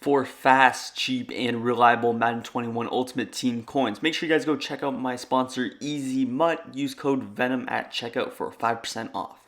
for fast, cheap, and reliable Madden 21 Ultimate Team coins. Make sure you guys go check out my sponsor, Easy Mutt. Use code VENOM at checkout for 5% off.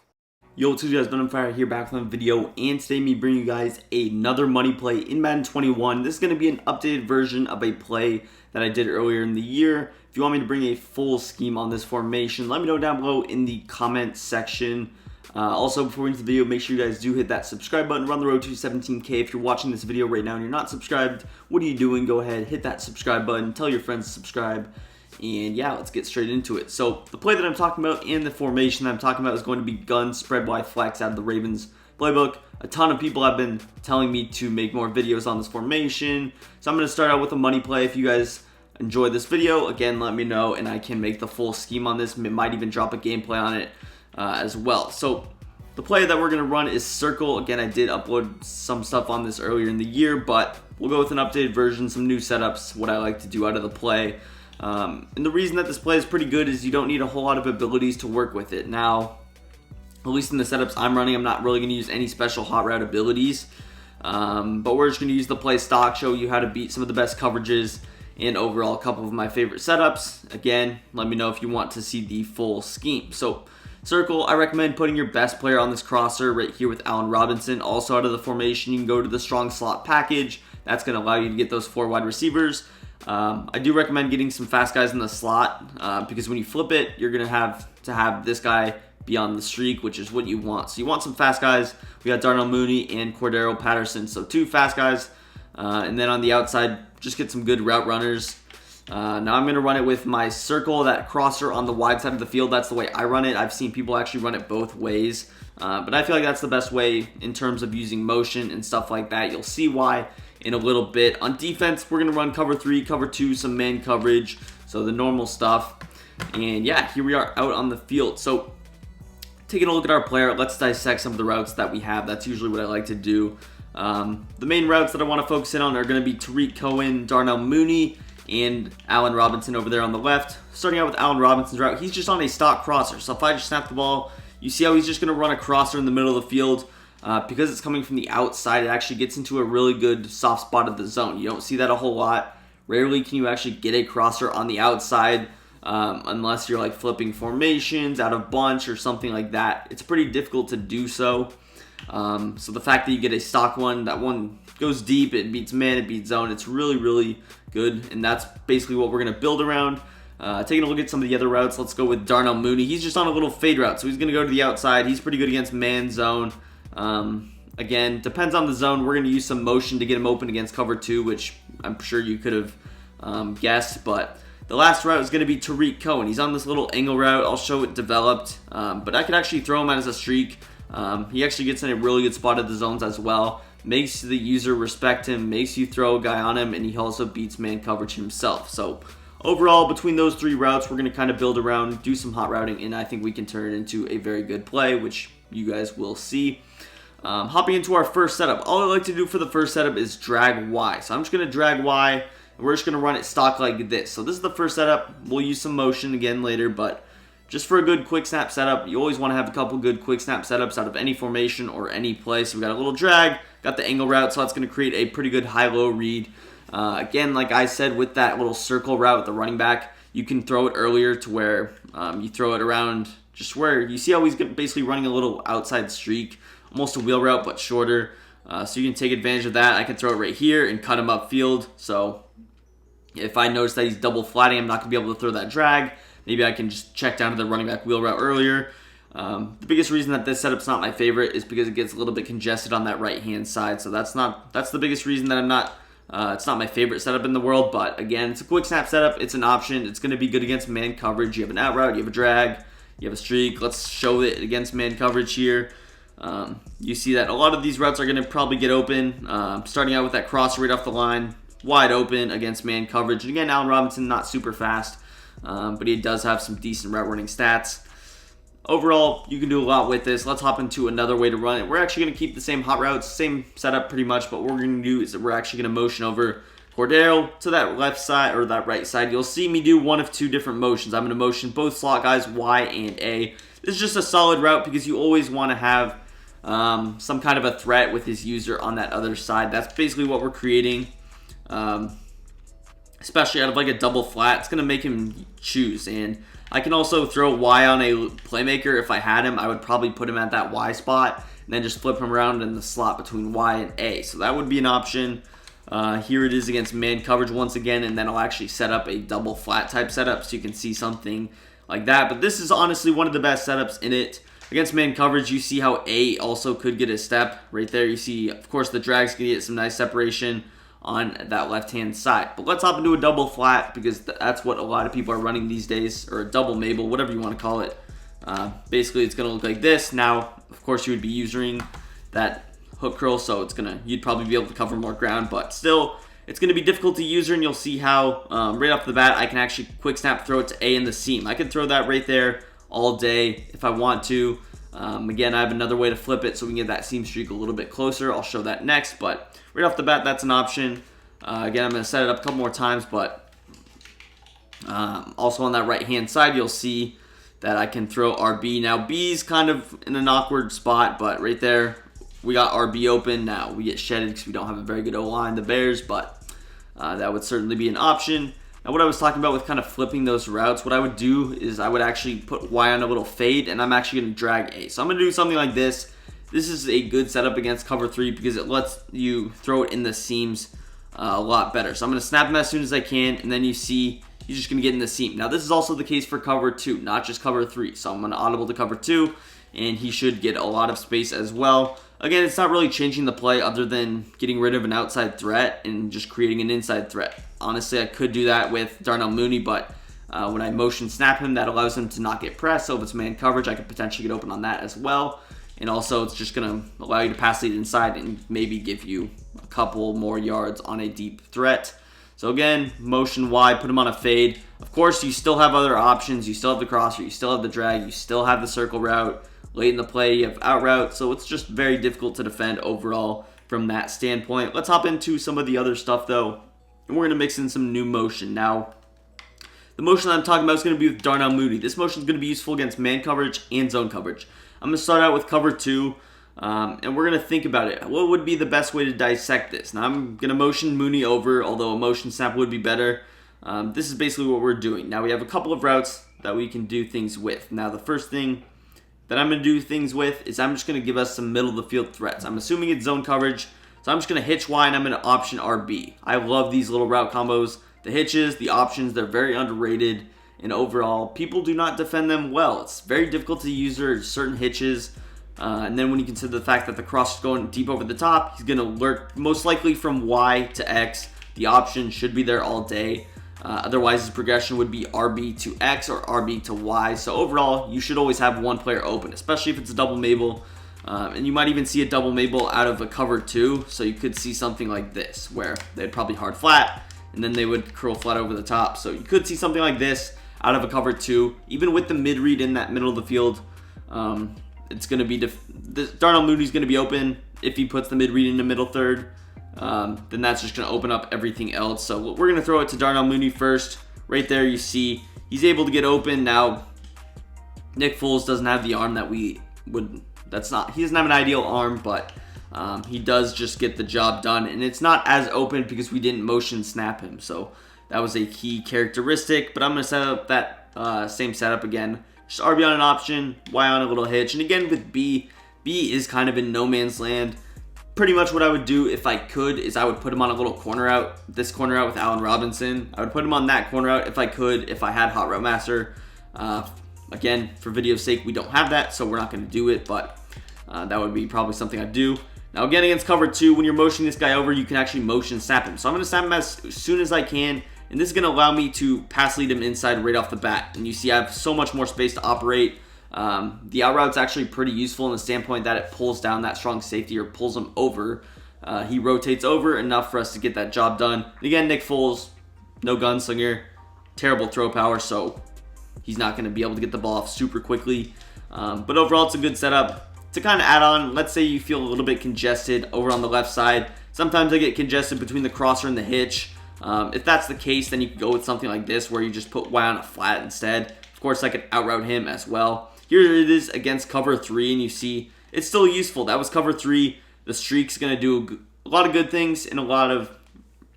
Yo, what's up guys, VenomFire here back with a video, and today me bringing you guys another money play in Madden 21. This is going to be an updated version of a play that I did earlier in the year. If you want me to bring a full scheme on this formation, let me know down below in the comment section. Also, before we get into the video, make sure you guys do hit that subscribe button. We're on the road to 17K. If you're watching this video right now and you're not subscribed, what are you doing? Go ahead, hit that subscribe button. Tell your friends to subscribe. And yeah, let's get straight into it. So the play that I'm talking about and the formation that I'm talking about is going to be gun spread wide flex out of the Ravens playbook. A ton of people have been telling me to make more videos on this formation. So I'm going to start out with a money play. If you guys enjoy this video, again, let me know and I can make the full scheme on this. Might even drop a gameplay on it as well. So the play that we're going to run is circle. Again, I did upload some stuff on this earlier in the year, but we'll go with an updated version, some new setups, what I like to do out of the play. And the reason that this play is pretty good is you don't need a whole lot of abilities to work with it. Now, at least in the setups I'm running, I'm not really going to use any special hot route abilities, but we're just going to use the play stock, show you how to beat some of the best coverages, and overall a couple of my favorite setups. Again, let me know if you want to see the full scheme. So circle, I recommend putting your best player on this crosser right here with Allen Robinson. Also out of the formation, you can go to the strong slot package. That's going to allow you to get those 4 wide receivers. I do recommend getting some fast guys in the slot because when you flip it, you're going to have this guy be on the streak, which is what you want. So you want some fast guys. We got Darnell Mooney and Cordero Patterson. So 2 fast guys. And then on the outside, just get some good route runners. Now I'm going to run it with my circle, that crosser on the wide side of the field. That's the way I run it. I've seen people actually run it both ways. But I feel like that's the best way in terms of using motion and stuff like that. You'll see why in a little bit. On defense, we're going to run cover 3, cover 2, some man coverage. So the normal stuff. And yeah, here we are out on the field. So taking a look at our player, let's dissect some of the routes that we have. That's usually what I like to do. The main routes that I want to focus in on are going to be Tariq Cohen, Darnell Mooney, and Allen Robinson over there on the left. Starting out with Allen Robinson's route, he's just on a stock crosser. So if I just snap the ball, you see how he's just going to run a crosser in the middle of the field. Because it's coming from the outside, it actually gets into a really good soft spot of the zone. You don't see that a whole lot. Rarely can you actually get a crosser on the outside unless you're like flipping formations out of bunch or something like that. It's pretty difficult to do so. So the fact that you get a stock one, that one goes deep, it beats man, it beats zone. It's really, really good, and that's basically what we're going to build around. Taking a look at some of the other routes, let's go with Darnell Mooney. He's just on a little fade route, so he's going to go to the outside. He's pretty good against man zone. Again, depends on the zone. We're going to use some motion to get him open against cover 2, which I'm sure you could have guessed, but the last route is going to be Tariq Cohen. He's on this little angle route. I'll show it developed, but I could actually throw him out as a streak. He actually gets in a really good spot at the zones as well. Makes the user respect him, makes you throw a guy on him, and he also beats man coverage himself. So overall, between those 3 routes, we're going to kind of build around, do some hot routing, and I think we can turn it into a very good play, which you guys will see. Hopping into our first setup, all I like to do for the first setup is drag Y. So I'm just going to drag Y, and we're just going to run it stock like this. So this is the first setup. We'll use some motion again later, but just for a good quick snap setup, you always want to have a couple good quick snap setups out of any formation or any play. So we got a little drag, got the angle route, so that's going to create a pretty good high-low read. Again, like I said, with that little circle route with the running back, you can throw it earlier to where you throw it around just where you see how he's basically running a little outside streak, almost a wheel route but shorter. So you can take advantage of that. I can throw it right here and cut him upfield. So if I notice that he's double flatting, I'm not going to be able to throw that drag. Maybe I can just check down to the running back wheel route earlier. The biggest reason that this setup's not my favorite is because it gets a little bit congested on that right-hand side. So that's the biggest reason that it's not my favorite setup in the world. But again, it's a quick snap setup. It's an option. It's going to be good against man coverage. You have an out route, you have a drag, you have a streak. Let's show it against man coverage here. You see that a lot of these routes are going to probably get open. Starting out with that crosser right off the line, wide open against man coverage. And again, Allen Robinson, not super fast. But he does have some decent route running stats. Overall, you can do a lot with this. Let's hop into another way to run it. We're actually going to keep the same hot routes, same setup pretty much, but what we're going to do is that we're actually going to motion over Cordero to that left side or that right side. You'll see me do one of 2 different motions. I'm going to motion both slot guys Y and A. This is just a solid route because you always want to have some kind of a threat with his user on that other side. That's basically what we're creating. Especially out of like a double flat, it's going to make him choose. And I can also throw Y on a playmaker. If I had him, I would probably put him at that Y spot and then just flip him around in the slot between Y and A. So that would be an option. Here it is against man coverage once again, and then I'll actually set up a double flat type setup so you can see something like that. But this is honestly one of the best setups in it. Against man coverage, you see how A also could get a step. Right there, you see, of course, the drag's going to get some nice separation on that left-hand side. But let's hop into a double flat because that's what a lot of people are running these days, or a double Mabel, whatever you want to call it. Basically, it's going to look like this. Now, of course, you would be using that hook curl, so you'd probably be able to cover more ground, but still, it's going to be difficult to user, and you'll see how right off the bat, I can actually quick snap throw it to A in the seam. I could throw that right there all day if I want to. Again, I have another way to flip it so we can get that seam streak a little bit closer. I'll show that next, but right off the bat, that's an option. Again, I'm going to set it up a couple more times, but also on that right-hand side, you'll see that I can throw RB. Now, B's kind of in an awkward spot, but right there, we got RB open. Now, we get shedded because we don't have a very good O-line, the Bears, but that would certainly be an option. Now, what I was talking about with kind of flipping those routes, what I would do is I would actually put Y on a little fade, and I'm actually going to drag A. So I'm going to do something like this. This is a good setup against cover 3 because it lets you throw it in the seams a lot better. So I'm going to snap him as soon as I can, and then you see he's just going to get in the seam. Now, this is also the case for cover 2, not just cover 3. So I'm going to audible to cover 2, and he should get a lot of space as well. Again, it's not really changing the play other than getting rid of an outside threat and just creating an inside threat. Honestly, I could do that with Darnell Mooney, but when I motion snap him, that allows him to not get pressed. So if it's man coverage, I could potentially get open on that as well. And also, it's just going to allow you to pass lead inside and maybe give you a couple more yards on a deep threat. So again, motion Y, put him on a fade. Of course, you still have other options. You still have the crosser, you still have the drag, you still have the circle route. Late in the play, you have out route, so it's just very difficult to defend overall from that standpoint. Let's hop into some of the other stuff, though, and we're going to mix in some new motion. Now, the motion that I'm talking about is going to be with Darnell Mooney. This motion is going to be useful against man coverage and zone coverage. I'm going to start out with cover 2, and we're going to think about it. What would be the best way to dissect this? Now, I'm going to motion Mooney over, although a motion snap would be better. This is basically what we're doing. Now, we have a couple of routes that we can do things with. Now, the first thing that I'm going to do things with is I'm just going to give us some middle of the field threats. I'm assuming it's zone coverage, so I'm just going to hitch Y and I'm going to option RB. I love these little route combos. The hitches, the options, they're very underrated, and overall, people do not defend them well. It's very difficult to use certain hitches, and then when you consider the fact that the cross is going deep over the top, he's going to lurk most likely from Y to X. The option should be there all day. Otherwise, his progression would be RB to X or RB to Y. So overall, you should always have one player open, especially if it's a double Mabel. And you might even see a double Mabel out of a cover 2. So you could see something like this, where they'd probably hard flat, and then they would curl flat over the top. So you could see something like this out of a cover 2. Even with the mid read in that middle of the field, it's going to be Darnell Mooney's going to be open if he puts the mid read in the middle third. Then that's just going to open up everything else. So we're going to throw it to Darnell Mooney first. Right there you see he's able to get open. Now, Nick Foles doesn't have the arm that he doesn't have an ideal arm, but he does just get the job done. And it's not as open because we didn't motion snap him. So that was a key characteristic. But I'm going to set up that same setup again. Just RB on an option, Y on a little hitch. And again with B is kind of in no man's land. Pretty much what I would do if I could is I would put him on a little corner out, this corner out with Allen Robinson. I would put him on that corner out if I could, if I had Hot Route Master. Again, for video's sake, we don't have that, so we're not going to do it, but that would be probably something I'd do. Now, again, against cover 2, when you're motioning this guy over, you can actually motion snap him. So I'm going to snap him as soon as I can, and this is going to allow me to pass lead him inside right off the bat. And you see I have so much more space to operate. The out route's actually pretty useful in the standpoint that it pulls down that strong safety or pulls him over. He rotates over enough for us to get that job done. And again, Nick Foles, no gunslinger, terrible throw power, so he's not going to be able to get the ball off super quickly. But overall, it's a good setup. To kind of add on, let's say you feel a little bit congested over on the left side. Sometimes I get congested between the crosser and the hitch. If that's the case, then you can go with something like this where you just put Y on a flat instead. Of course, I could outroute him as well. Here it is against cover 3, and you see it's still useful. That was cover 3. The streak's going to do a lot of good things in a lot of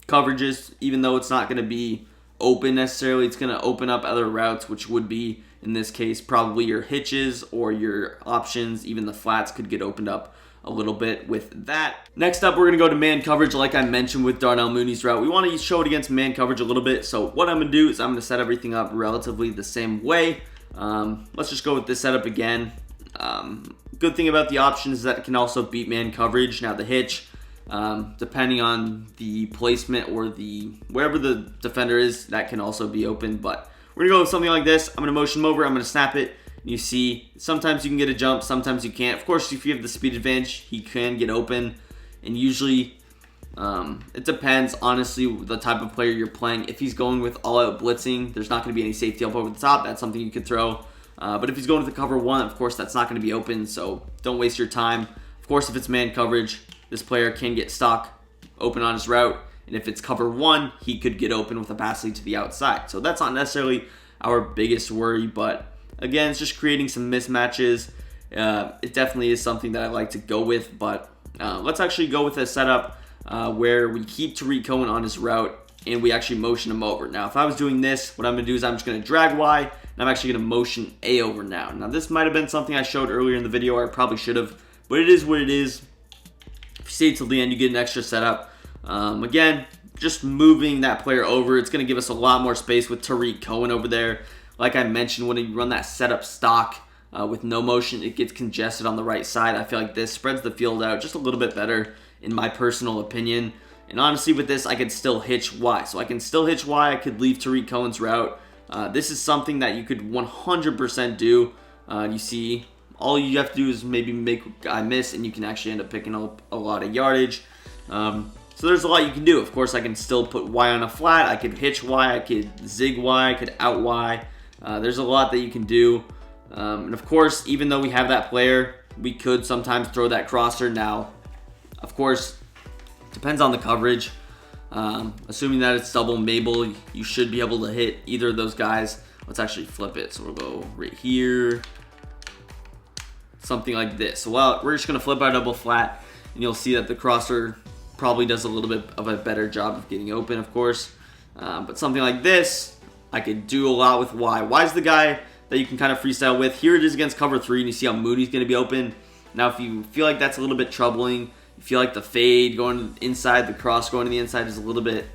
coverages, even though it's not going to be open necessarily. It's going to open up other routes, which would be, in this case, probably your hitches or your options. Even the flats could get opened up a little bit with that. Next up, we're going to go to man coverage. Like I mentioned with Darnell Mooney's route, we want to show it against man coverage a little bit. So what I'm going to do is I'm going to set everything up relatively the same way. Let's just go with this setup again. Good thing about the option is that it can also beat man coverage. Now the hitch, depending on the placement or wherever the defender is, that can also be open. But we're going to go with something like this. I'm going to motion him over. I'm going to snap it. You see, sometimes you can get a jump, sometimes you can't. Of course, if you have the speed advantage, he can get open. And usually, it depends, honestly, the type of player you're playing. If he's going with all-out blitzing, there's not going to be any safety up over the top. That's something you could throw. But if he's going with the cover 1, of course, that's not going to be open, so don't waste your time. Of course, if it's man coverage, this player can get stuck open on his route. And if it's cover 1, he could get open with a pass lead to the outside. So that's not necessarily our biggest worry, but again, it's just creating some mismatches. It definitely is something that I like to go with, but let's actually go with a setup where we keep Tariq Cohen on his route and we actually motion him over. Now, if I was doing this, what I'm going to do is I'm just going to drag Y, and I'm actually going to motion A over now. Now, this might have been something I showed earlier in the video, or I probably should have, but it is what it is. If you stay till the end, you get an extra setup. Again, just moving that player over, it's going to give us a lot more space with Tariq Cohen over there. Like I mentioned, when you run that setup stock with no motion, it gets congested on the right side. I feel like this spreads the field out just a little bit better, in my personal opinion. And honestly, with this, I could still hitch Y. So I can still hitch Y. I could leave Tariq Cohen's route. This is something that you could 100% do. You see, all you have to do is maybe make a guy miss, and you can actually end up picking up a lot of yardage. So there's a lot you can do. Of course, I can still put Y on a flat. I could hitch Y. I could zig Y. I could out Y. There's a lot that you can do. And of course, even though we have that player, we could sometimes throw that crosser. Now, of course, depends on the coverage. Assuming that it's double Mabel, you should be able to hit either of those guys. Let's actually flip it. So we'll go right here. Something like this. So we're just going to flip our double flat, and you'll see that the crosser probably does a little bit of a better job of getting open, of course. But something like this, I could do a lot with Y. Y's the guy that you can kind of freestyle with. Here it is against cover 3, and you see how Moody's going to be open. Now, if you feel like that's a little bit troubling, you feel like the fade going inside, the cross going to the inside is a little bit,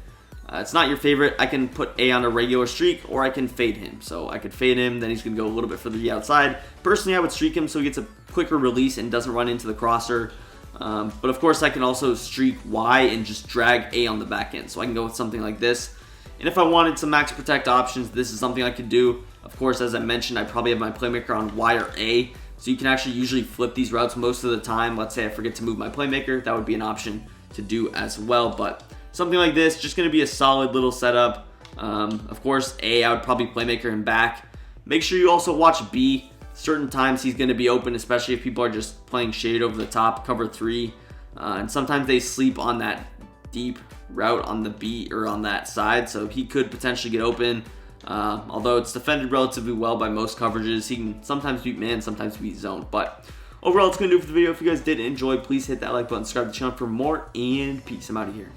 it's not your favorite, I can put A on a regular streak, or I can fade him. So I could fade him, then he's going to go a little bit further to the outside. Personally, I would streak him so he gets a quicker release and doesn't run into the crosser. But of course, I can also streak Y and just drag A on the back end. So I can go with something like this. And if I wanted some max protect options, this is something I could do. Of course, as I mentioned, I probably have my playmaker on Y or A. So you can actually usually flip these routes most of the time. Let's say I forget to move my playmaker. That would be an option to do as well. But something like this, just going to be a solid little setup. Of course, A, I would probably playmaker him back. Make sure you also watch B. Certain times he's going to be open, especially if people are just playing shaded over the top, cover 3. And sometimes they sleep on that deep route on the B or on that side. So he could potentially get open. Although it's defended relatively well by most coverages, he can sometimes beat man, sometimes beat zone. But overall, it's going to do it for the video. If you guys did enjoy, please hit that like button, subscribe to the channel for more, and peace. I'm out of here.